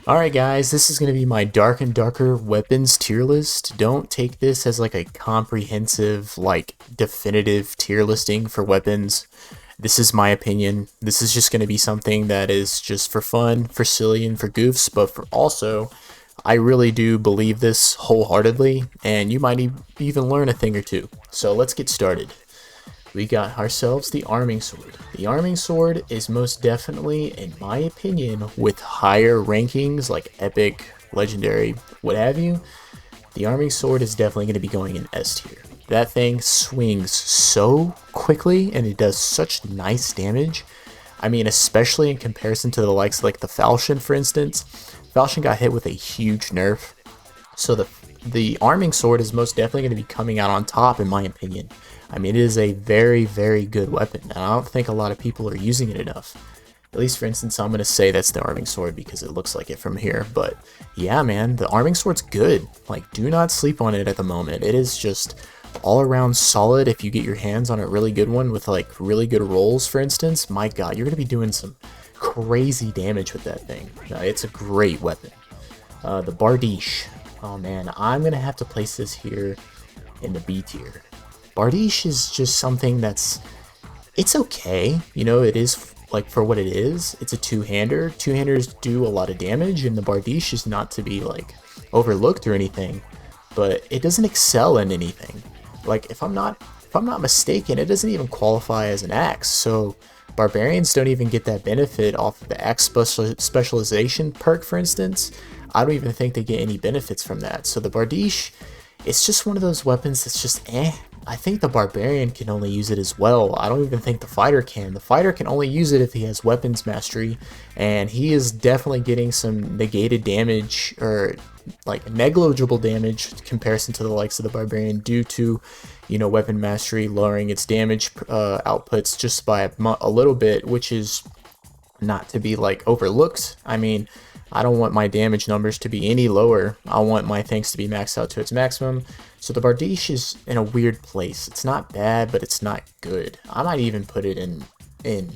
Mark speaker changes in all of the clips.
Speaker 1: Alright guys, this is going to be my Dark and Darker weapons tier list. Don't take this as like a comprehensive, like definitive tier listing for weapons. This is my opinion. This is just going to be something that is just for fun, for silly, and for goofs, but for also, I really do believe this wholeheartedly, and you might even learn a thing or two. So let's get started. We got ourselves the Arming Sword. The Arming Sword is most definitely, in my opinion, with higher rankings like Epic, Legendary, what have you, the Arming Sword is definitely going to be going in S tier. That thing swings so quickly and it does such nice damage. I mean, especially in comparison to the likes like the Falchion, for instance. Falchion got hit with a huge nerf. So the Arming Sword is most definitely going to be coming out on top, in my opinion. I mean, it is a very, very good weapon, and I don't think a lot of people are using it enough. At least, for instance, I'm going to say that's the Arming Sword because it looks like it from here. But yeah, man, the Arming Sword's good. Like, do not sleep on it at the moment. It is just all around solid. If you get your hands on a really good one with like really good rolls, for instance, my god, you're going to be doing some crazy damage with that thing. It's a great weapon. The Bardiche. Oh man, I'm going to have to place this here in the B tier. Bardiche is just something it's okay, you know, it is like for what it is. It's a two-hander. Two-handers do a lot of damage, and the Bardiche is not to be like overlooked or anything, but it doesn't excel in anything. Like if I'm not mistaken, it doesn't even qualify as an axe. So barbarians don't even get that benefit off of the axe specialization perk, for instance. I don't even think they get any benefits from that. So the Bardiche, it's just one of those weapons that's just eh. I think the Barbarian can only use it as well. I don't even think the Fighter can. The Fighter can only use it if he has weapons mastery, and he is definitely getting some negated damage, or like negligible damage in comparison to the likes of the Barbarian due to, you know, weapon mastery lowering its damage outputs just by a little bit, which is not to be like overlooked. I mean, I don't want my damage numbers to be any lower. I want my things to be maxed out to its maximum. So the Bardiche is in a weird place. It's not bad, but it's not good. I might even put it in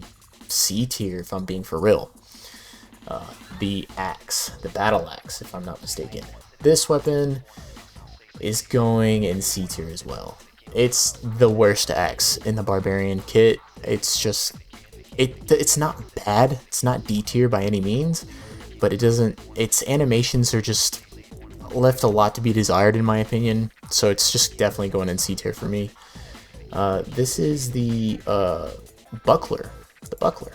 Speaker 1: C tier if I'm being for real. The axe, the battle axe, if I'm not mistaken. This weapon is going in C tier as well. It's the worst axe in the Barbarian kit. It's just it's not bad. It's not D tier by any means, but its animations are just left a lot to be desired in my opinion, so it's just definitely going in C tier for me. This is the buckler. The buckler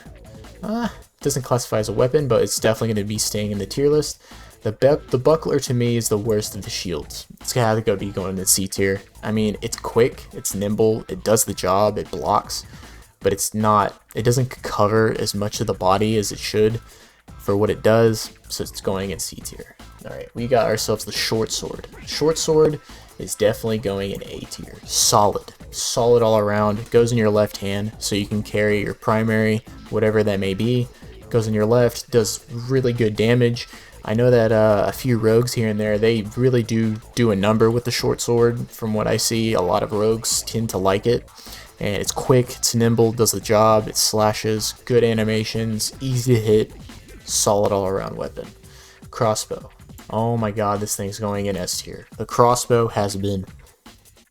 Speaker 1: doesn't classify as a weapon, but it's definitely going to be staying in the tier list. The buckler to me is the worst of the shields. It's gotta be going in C tier. I mean, it's quick, it's nimble, it does the job, it blocks, but it doesn't cover as much of the body as it should for what it does, so it's going in C tier. Alright, we got ourselves the short sword. Short sword is definitely going in A tier. Solid all around. It goes in your left hand, so you can carry your primary, whatever that may be. It goes in your left, does really good damage. I know that a few rogues here and there, they really do a number with the short sword. From what I see, a lot of rogues tend to like it. And it's quick, it's nimble, does the job, it slashes, good animations, easy to hit, solid all around weapon. Crossbow. Oh my god, this thing's going in S tier. The crossbow has been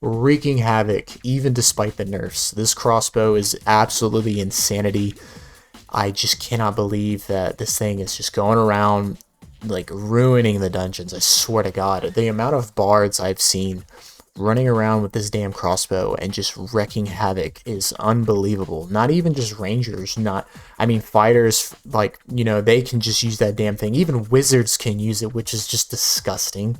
Speaker 1: wreaking havoc even despite the nerfs. This crossbow is absolutely insanity. I just cannot believe that this thing is just going around like ruining the dungeons. I swear to god, the amount of bards I've seen running around with this damn crossbow and just wrecking havoc is unbelievable. Not even just rangers, fighters, like, you know, they can just use that damn thing. Even wizards can use it, which is just disgusting.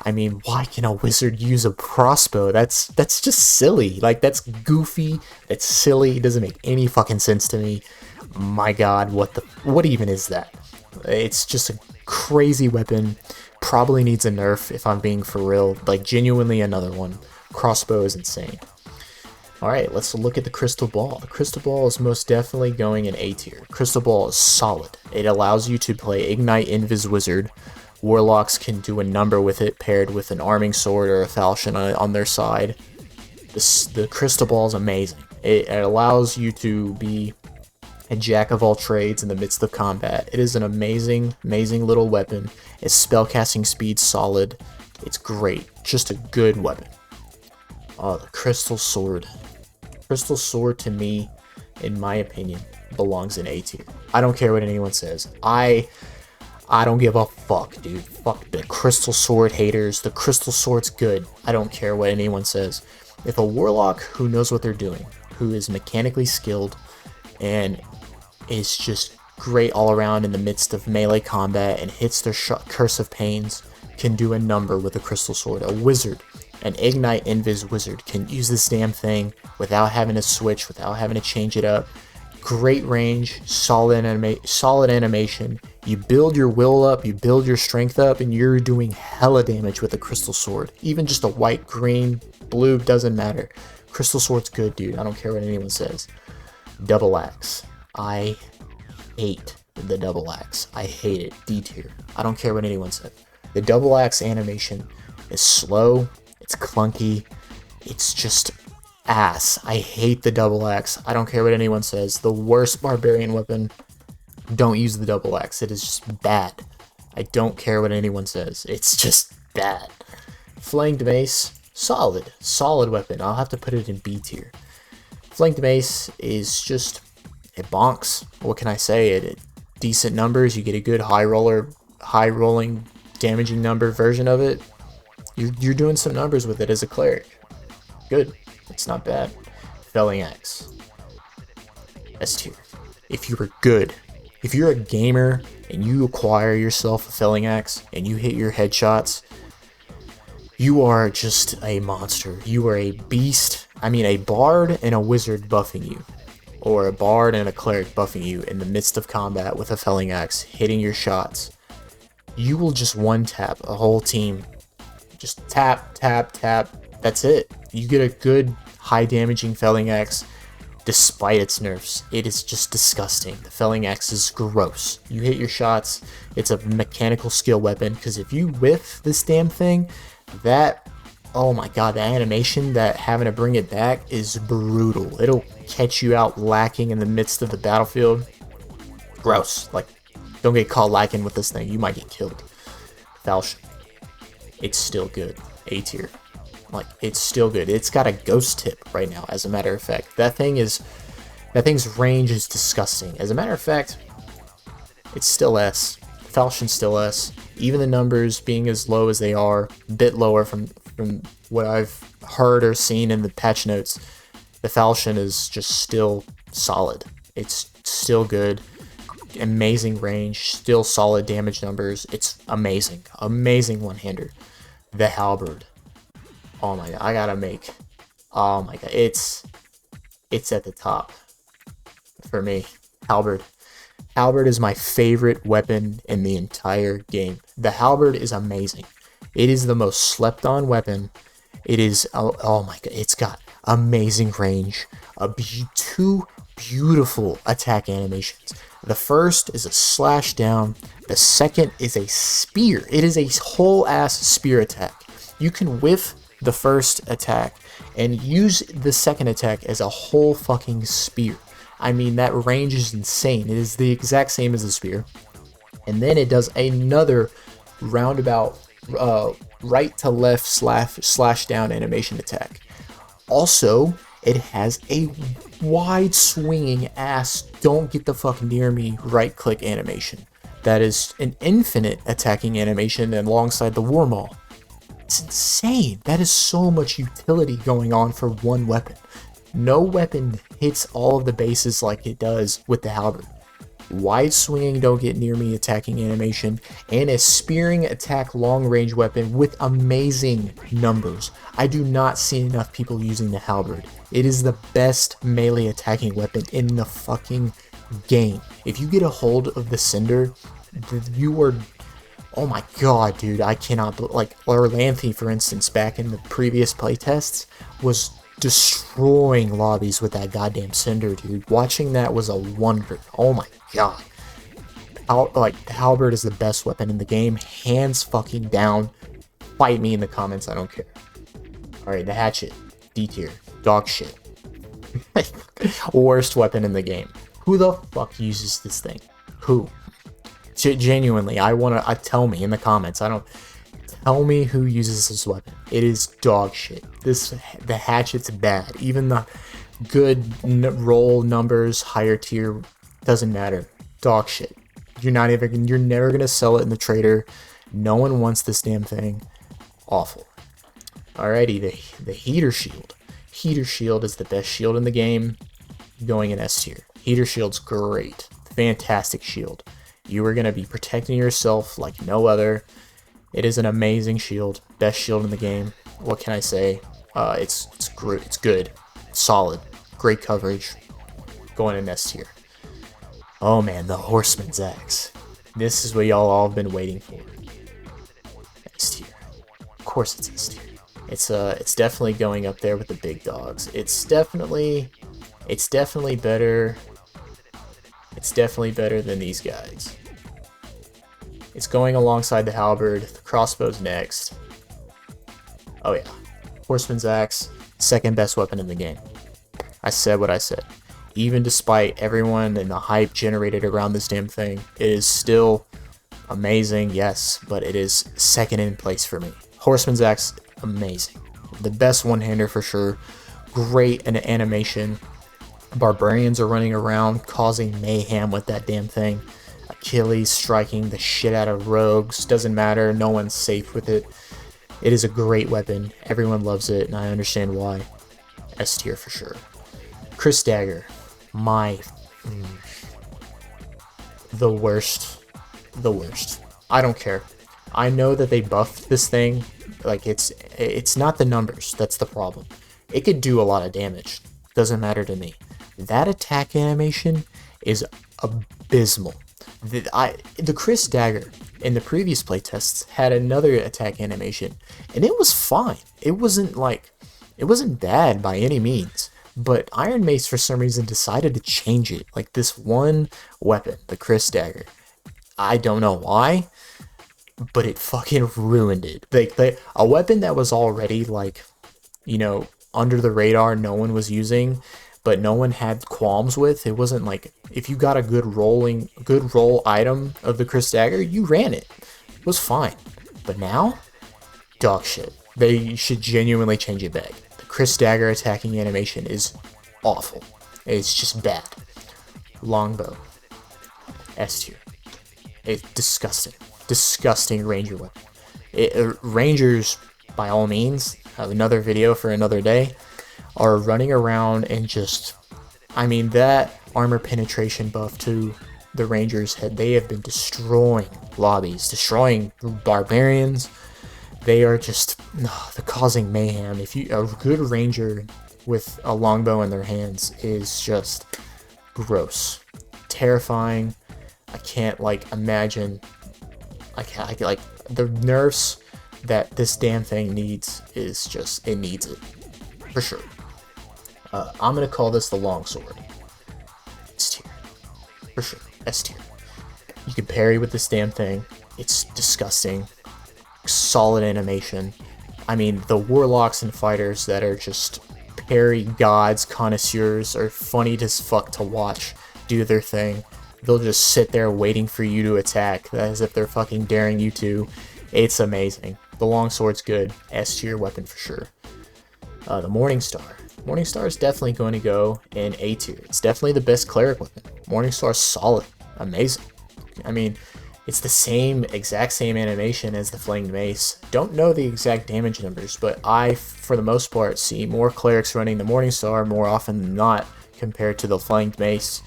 Speaker 1: I mean, why can a wizard use a crossbow? That's just silly. Like, that's goofy, that's silly, it doesn't make any fucking sense to me. My god, what even is that? It's just a crazy weapon. Probably needs a nerf if I'm being for real. Like, genuinely another one. Crossbow is insane. Alright, let's look at the crystal ball. The crystal ball is most definitely going in A tier. Crystal ball is solid. It allows you to play Ignite Invis Wizard. Warlocks can do a number with it paired with an Arming Sword or a Falchion on their side. The crystal ball is amazing. It allows you to be a jack of all trades in the midst of combat. It is an amazing, amazing little weapon. Its spellcasting speed solid. It's great. Just a good weapon. Oh, the Crystal Sword. Crystal Sword to me, in my opinion, belongs in A tier. I don't care what anyone says. I don't give a fuck, dude. Fuck the Crystal Sword haters. The Crystal Sword's good. I don't care what anyone says. If a Warlock who knows what they're doing, who is mechanically skilled, and is just great all around in the midst of melee combat and hits their Curse of Pains, can do a number with a Crystal Sword. A wizard, an Ignite Invis wizard, can use this damn thing without having to switch, without having to change it up. Great range, solid animation. You build your will up, you build your strength up, and you're doing hella damage with a Crystal Sword. Even just a white, green, blue, doesn't matter. Crystal Sword's good, dude. I don't care what anyone says. Double Axe. I hate the Double Axe. I hate it. D tier. I don't care what anyone said. The Double Axe animation is slow. It's clunky. It's just ass. I hate the Double Axe. I don't care what anyone says. The worst Barbarian weapon. Don't use the Double Axe. It is just bad. I don't care what anyone says. It's just bad. Flanged Mace. Solid. Solid weapon. I'll have to put it in B tier. Flanged Mace is just, it bonks. What can I say? It decent numbers. You get a good high rolling, damaging number version of it. You're doing some numbers with it as a cleric. Good. It's not bad. Felling Axe. S tier. If you were good, if you're a gamer and you acquire yourself a Felling Axe and you hit your headshots, you are just a monster. You are a beast. I mean, a bard and a wizard buffing you, or a bard and a cleric buffing you in the midst of combat with a Felling Axe, hitting your shots. You will just one-tap a whole team. Just tap, tap, tap. That's it. You get a good, high-damaging Felling Axe despite its nerfs. It is just disgusting. The Felling Axe is gross. You hit your shots. It's a mechanical skill weapon, because if you whiff this damn thing, oh my god, the animation that having to bring it back is brutal. It'll catch you out lacking in the midst of the battlefield. Gross. Like, don't get caught lacking with this thing. You might get killed. Falchion. It's still good. A tier. Like, it's still good. It's got a ghost tip right now, as a matter of fact. That thing's range is disgusting. As a matter of fact, it's still S. Falchion's still S. Even the numbers being as low as they are, a bit lower from what I've heard or seen in the patch notes, the Falchion is just still solid. It's still good. Amazing range, still solid damage numbers. It's amazing. Amazing one-hander. The Halberd. Oh my god, I gotta make. Oh my god, it's at the top for me. Halberd. Halberd is my favorite weapon in the entire game. The Halberd is amazing. It is the most slept on weapon. It is, oh my god, it's got amazing range. Two beautiful attack animations. The first is a slash down. The second is a spear. It is a whole ass spear attack. You can whiff the first attack and use the second attack as a whole fucking spear. I mean, that range is insane. It is the exact same as the spear. And then it does another roundabout right to left slash down animation attack. Also, it has a wide swinging ass don't get the fuck near me right click animation. That is an infinite attacking animation alongside the war maul. It's insane. That is so much utility going on for one weapon. No weapon hits all of the bases like it does with the Halberd. Wide swinging don't get near me attacking animation, and a spearing attack long range weapon with amazing numbers. I do not see enough people using the Halberd. It is the best melee attacking weapon in the fucking game. If you get a hold of the Cinder, you are, oh my god, dude, I cannot, like, Orlanthe, for instance, back in the previous playtests, was destroying lobbies with that goddamn Cinder, dude. Watching that was a wonder. Oh my god. Like, the Halberd is the best weapon in the game, hands fucking down. Fight me in the comments, I don't care. Alright, the Hatchet, D tier, dog shit. Worst weapon in the game. Who the fuck uses this thing? Who? Genuinely, tell me in the comments. Tell me who uses this weapon. It is dog shit. The hatchet's bad. Even the good roll numbers, higher tier, doesn't matter. Dog shit. You're never gonna sell it in the trader. No one wants this damn thing. Awful. Alrighty, the heater shield. Heater shield is the best shield in the game, going in S tier. Heater shield's great. Fantastic shield. You are gonna be protecting yourself like no other. It is an amazing shield. Best shield in the game. What can I say? It's good. Solid. Great coverage. Going in S tier. Oh man, the Horseman's axe. This is what y'all all have been waiting for. S tier. Of course it's S tier. It's definitely going up there with the big dogs. It's definitely better. It's definitely better than these guys. It's going alongside the halberd. The crossbow's next. Oh yeah. Horseman's axe, second best weapon in the game. I said what I said. Even despite everyone and the hype generated around this damn thing, it is still amazing, yes, but it is second in place for me. Horseman's axe, amazing. The best one-hander for sure. Great in animation. Barbarians are running around causing mayhem with that damn thing. Achilles striking the shit out of rogues. Doesn't matter, no one's safe with it. It is a great weapon. Everyone loves it, and I understand why. S tier for sure. Chris Dagger. The worst. The worst. I don't care. I know that they buffed this thing. Like, it's not the numbers that's the problem. It could do a lot of damage. Doesn't matter to me. That attack animation is abysmal. The Chris Dagger in the previous playtests had another attack animation, and it was fine. It wasn't bad by any means. But Iron Mace for some reason decided to change it. Like this one weapon, the Chris Dagger. I don't know why, but it fucking ruined it. A weapon that was already like, under the radar, no one was using, but no one had qualms with. It wasn't like, if you got a good roll item of the Chris Dagger, you ran it. It was fine. But now, dog shit. They should genuinely change it back. The Chris Dagger attacking animation is awful. It's just bad. Longbow. S tier. It's disgusting. Disgusting ranger weapon. Rangers, by all means, have another video for another day, are running around and just, that armor penetration buff to the Rangers they have been destroying lobbies, destroying barbarians. They are just, they're causing mayhem. A good Ranger with a longbow in their hands is just gross, terrifying. I can't imagine. The nerfs that this damn thing needs is just, it needs it for sure. I'm gonna call this the longsword. S tier for sure. S tier. You can parry with this damn thing. It's disgusting. Solid animation. The warlocks and fighters that are just parry gods, connoisseurs, are funny as fuck to watch do their thing. They'll just sit there waiting for you to attack as if they're fucking daring you to. It's amazing. The longsword's good. S tier weapon for sure. The Morningstar. Morningstar is definitely going to go in A tier. It's definitely the best cleric weapon. Morningstar's solid. Amazing. It's the exact same animation as the Flanged Mace. Don't know the exact damage numbers, but I, for the most part, see more clerics running the Morningstar more often than not compared to the Flanged Mace,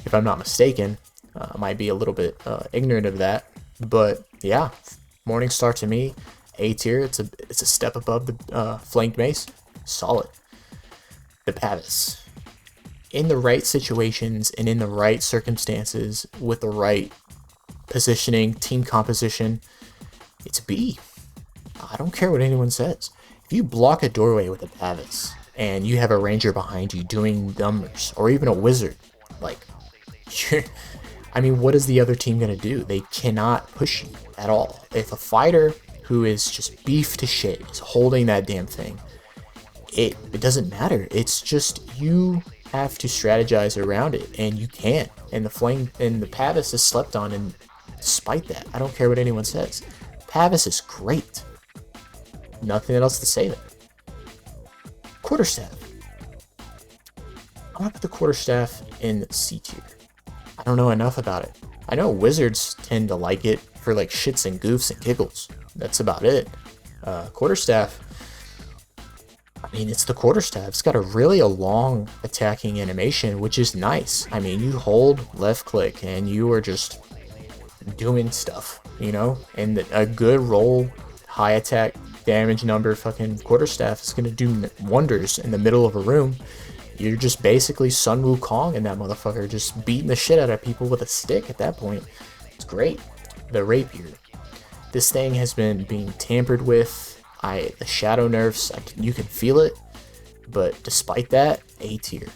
Speaker 1: if I'm not mistaken. I might be a little bit ignorant of that, but yeah, Morningstar to me, A tier. It's a step above the Flanged Mace. Solid. The Pavis. In the right situations and in the right circumstances with the right positioning, team composition, it's B. I don't care what anyone says. If you block a doorway with a Pavis and you have a ranger behind you doing numbers, or even a wizard, what is the other team going to do? They cannot push you at all. If a fighter who is just beef to shit is holding that damn thing, it doesn't matter. It's just you have to strategize around it, and you can. And the flame and the Pavis is slept on, and despite that, I don't care what anyone says. Pavis is great. Nothing else to say there. Quarterstaff. I'm gonna put the quarterstaff in C tier. I don't know enough about it. I know wizards tend to like it for like shits and goofs and giggles. That's about it. Quarterstaff. I mean, it's the quarterstaff. It's got a long attacking animation, which is nice. I mean, you hold left click and you are just doing stuff, you know? And a good roll, high attack damage number fucking quarterstaff is going to do wonders in the middle of a room. You're just basically Sun Wukong in that motherfucker, just beating the shit out of people with a stick at that point. It's great. The rapier. This thing has been being tampered with. The shadow nerfs, you can feel it, but despite that, A tier.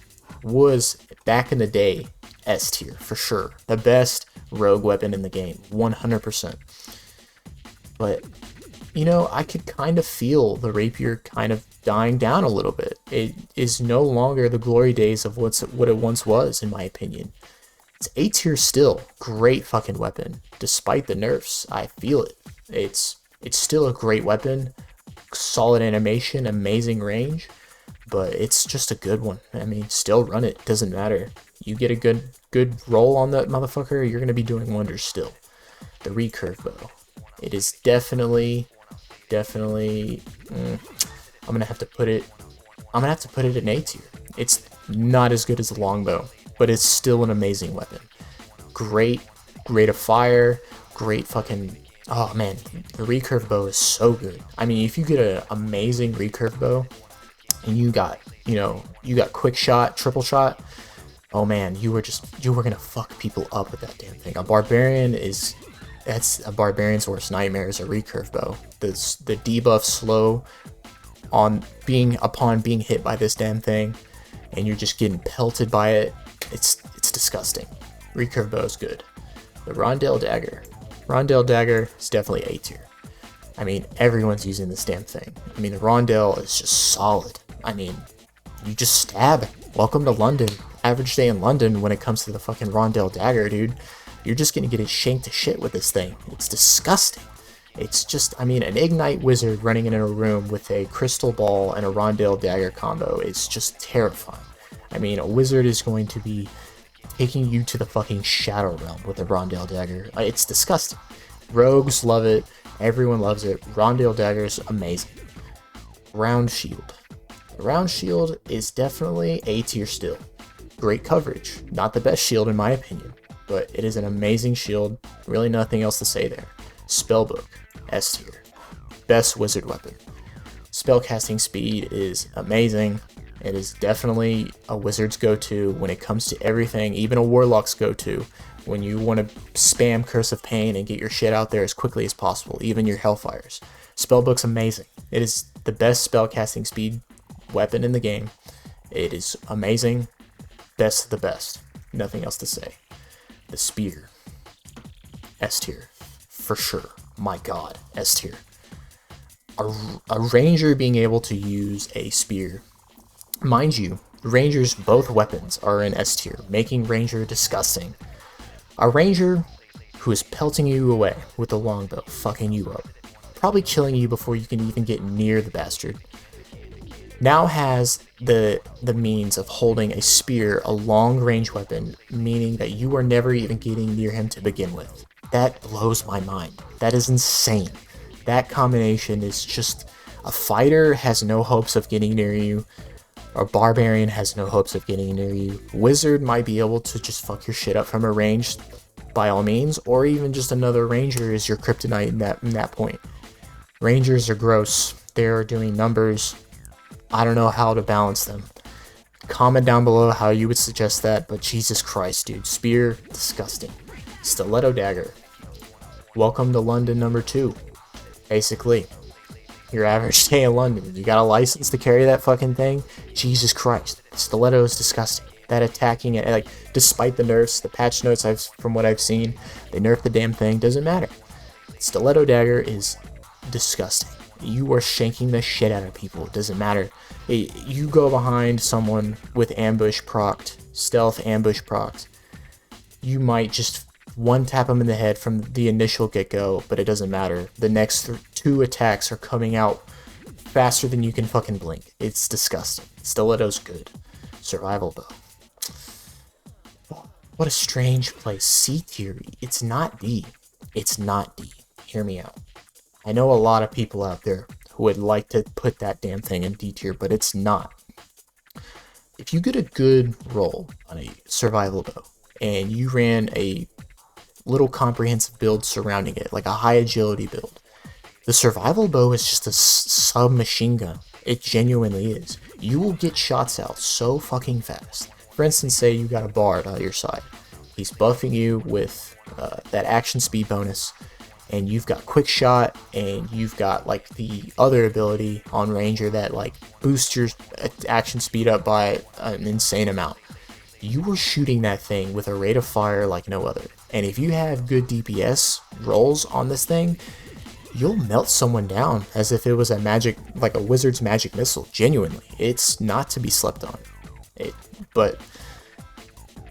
Speaker 1: Was, back in the day, S tier, for sure. The best rogue weapon in the game, 100%. But, you know, I could kind of feel the rapier kind of dying down a little bit. It is no longer the glory days of what it once was, in my opinion. It's A tier still. Great fucking weapon. Despite the nerfs, I feel it. It's still a great weapon. Solid animation, amazing range, but it's just a good one. I mean, still run it, doesn't matter. You get a good roll on that motherfucker, you're gonna be doing wonders still. The recurve bow. It is definitely I'm gonna have to put it in A tier. It's not as good as the longbow, but it's still an amazing weapon. Great rate of fire, great fucking. Oh man, the recurve bow is so good. I mean, if you get an amazing recurve bow, and you got quick shot, triple shot, oh man, you were gonna fuck people up with that damn thing. A barbarian that's a barbarian's worst nightmare is a recurve bow. The debuff slow upon being hit by this damn thing, and you're just getting pelted by it. It's disgusting. Recurve bow is good. The Rondell dagger. Rondell dagger is definitely A tier. I mean, everyone's using this damn thing. I mean, the Rondell is just solid. I mean, you just stab. Welcome to London. Average day in London when it comes to the fucking Rondell dagger, dude. You're just gonna get it shanked to shit with this thing. It's disgusting. It's just, I mean, an Ignite wizard running in a room with a crystal ball and a Rondell dagger combo is just terrifying. I mean, a wizard is going to be taking you to the fucking shadow realm with a Rondell dagger. It's disgusting. Rogues love it. Everyone loves it. Rondell dagger is amazing. Round shield. The round shield is definitely A tier still. Great coverage. Not the best shield in my opinion, but it is an amazing shield. Really nothing else to say there. Spellbook. S tier. Best wizard weapon. Spellcasting speed is amazing. It is definitely a wizard's go-to when it comes to everything, even a warlock's go-to, when you want to spam Curse of Pain and get your shit out there as quickly as possible, even your Hellfires. Spellbook's amazing. It is the best spellcasting speed weapon in the game. It is amazing. Best of the best. Nothing else to say. The spear. S tier. For sure. My god. S tier. A ranger being able to use a spear. Mind you, rangers, both weapons are in S tier, making ranger disgusting. A ranger who is pelting you away with a longbow, fucking you up, probably killing you before you can even get near the bastard, now has the means of holding a spear, a long range weapon, meaning that you are never even getting near him to begin with. That blows my mind. That is insane. That combination is just, a fighter has no hopes of getting near you. A barbarian has no hopes of getting near you. Wizard might be able to just fuck your shit up from a range, by all means, or even just another ranger is your kryptonite in that point. Rangers are gross. They're doing numbers. I don't know how to balance them. Comment down below how you would suggest that, but Jesus Christ, dude. Spear, disgusting. Stiletto dagger. Welcome to London number 2. Basically. Your average day in London. You got a license to carry that fucking thing? Jesus Christ. Stiletto is disgusting. That attacking it, like, despite the nerfs, the patch notes from what I've seen, they nerfed the damn thing, doesn't matter. Stiletto dagger is disgusting. You are shanking the shit out of people. It doesn't matter. You go behind someone with ambush procced, stealth ambush procced. You might just one tap them in the head from the initial get-go, but it doesn't matter. The next 2 attacks are coming out faster than you can fucking blink. It's disgusting. Stilettos good. Survival bow. What a strange place. C tier. It's not D. It's not D. Hear me out. I know a lot of people out there who would like to put that damn thing in D tier, but it's not. If you get a good roll on a survival bow, and you ran a little comprehensive build surrounding it, like a high agility build, the survival bow is just a submachine gun. It genuinely is. You will get shots out so fucking fast. For instance, say you got a Bard on your side. He's buffing you with that action speed bonus, and you've got quick shot, and you've got like the other ability on Ranger that like boosts your action speed up by an insane amount. You were shooting that thing with a rate of fire like no other. And if you have good DPS rolls on this thing, you'll melt someone down as if it was a magic, like a wizard's magic missile. Genuinely, it's not to be slept on. But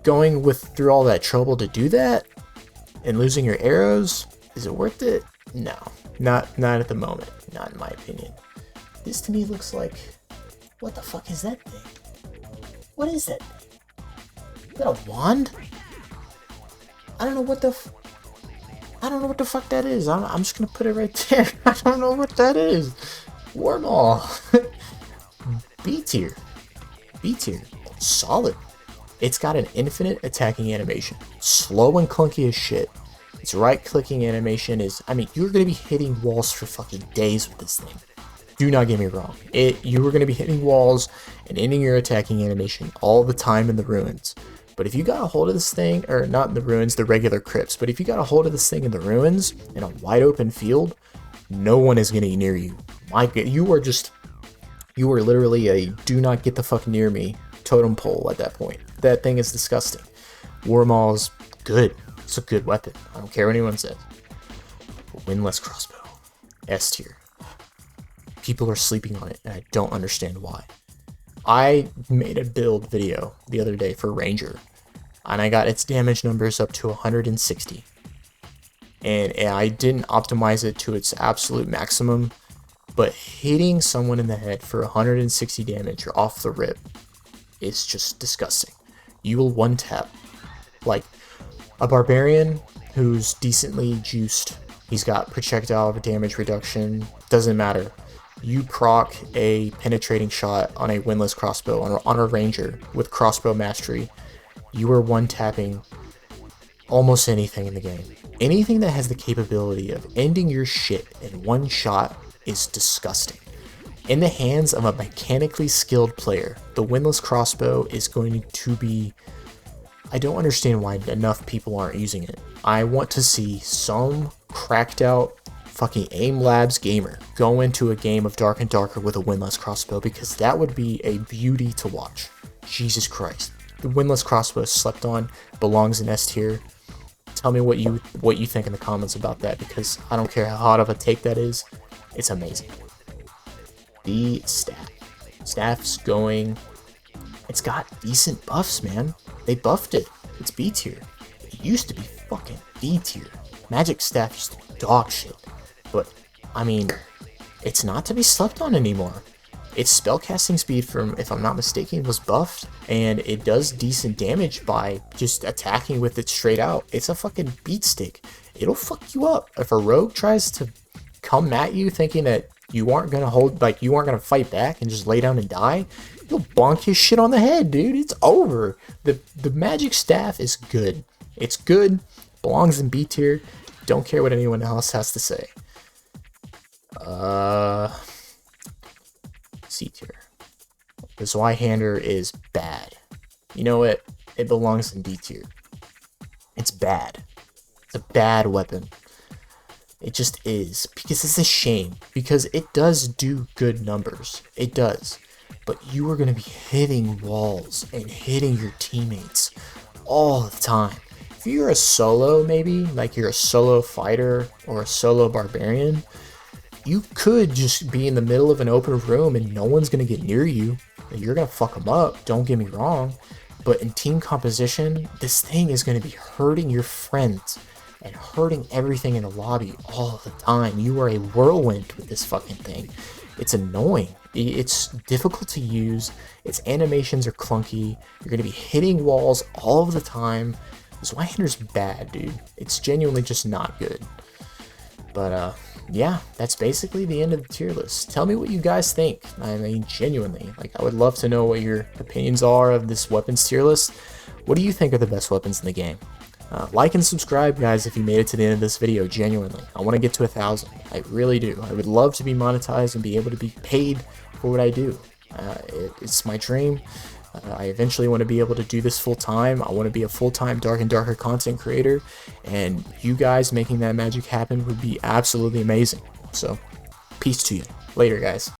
Speaker 1: going through all that trouble to do that and losing your arrows, is it worth it? No, not at the moment. Not in my opinion. This to me looks like, what the fuck is that thing? What is that thing? Is that a wand? I don't know what the fuck that is. I'm just gonna put it right there. I don't know what that is. Warmaul. B tier. B tier. Solid. It's got an infinite attacking animation. Slow and clunky as shit. Its right clicking animation is, I mean, you're gonna be hitting walls for fucking days with this thing. Do not get me wrong. You are gonna be hitting walls and ending your attacking animation all the time in the ruins. But if you got a hold of this thing, or not in the ruins, the regular crypts, but if you got a hold of this thing in the ruins, in a wide open field, no one is gonna be near you. You are literally a do not get the fuck near me totem pole at that point. That thing is disgusting. Warmaul's good. It's a good weapon. I don't care what anyone says. Windless crossbow. S tier. People are sleeping on it, and I don't understand why. I made a build video the other day for Ranger, and I got its damage numbers up to 160. And I didn't optimize it to its absolute maximum, but hitting someone in the head for 160 damage off the rip is just disgusting. You will one tap. Like a Barbarian who's decently juiced, he's got projectile damage reduction, doesn't matter. You proc a penetrating shot on a windless crossbow on a Ranger with crossbow mastery, you are one tapping almost anything in the game. Anything that has the capability of ending your shit in one shot is disgusting. In the hands of a mechanically skilled player, the windless crossbow is going to be... I don't understand why enough people aren't using it. I want to see some cracked out fucking aim labs gamer go into a game of Dark and Darker with a windless crossbow, because that would be a beauty to watch. Jesus Christ. The windless crossbow slept on, belongs in S tier. Tell me what you think in the comments about that, because I don't care how hot of a take that is. It's amazing. The staff. Staff's going... It's got decent buffs, man. They buffed it. It's B tier. It used to be fucking D tier. Magic staff used to be dog shit. But, I mean, it's not to be slept on anymore. Its spellcasting speed, from, if I'm not mistaken, was buffed, and it does decent damage by just attacking with it straight out. It's a fucking beat stick. It'll fuck you up. If a rogue tries to come at you thinking that you aren't gonna you aren't gonna fight back and just lay down and die, you'll bonk his shit on the head, dude. It's over. The magic staff is good. It's good. Belongs in B tier. Don't care what anyone else has to say. C tier. The Zweihander is bad. You know what? It belongs in D tier. It's bad. It's a bad weapon. It just is. Because it's a shame. Because it does do good numbers. It does. But you are going to be hitting walls and hitting your teammates all the time. If you're a solo, maybe, like you're a solo fighter or a solo barbarian, you could just be in the middle of an open room and no one's going to get near you. You're going to fuck them up, don't get me wrong. But in team composition, this thing is going to be hurting your friends and hurting everything in the lobby all the time. You are a whirlwind with this fucking thing. It's annoying. It's difficult to use. Its animations are clunky. You're going to be hitting walls all of the time. Zweihander's bad, dude. It's genuinely just not good. But, yeah, that's basically the end of the tier list. Tell me what you guys think. I mean, genuinely. Like, I would love to know what your opinions are of this weapons tier list. What do you think are the best weapons in the game? Like and subscribe, guys, if you made it to the end of this video, genuinely. I want to get to 1,000. I really do. I would love to be monetized and be able to be paid for what I do. It's my dream. I eventually want to be able to do this full time. I want to be a full-time Dark and Darker content creator, and you guys making that magic happen would be absolutely amazing. So, peace to you. Later, guys.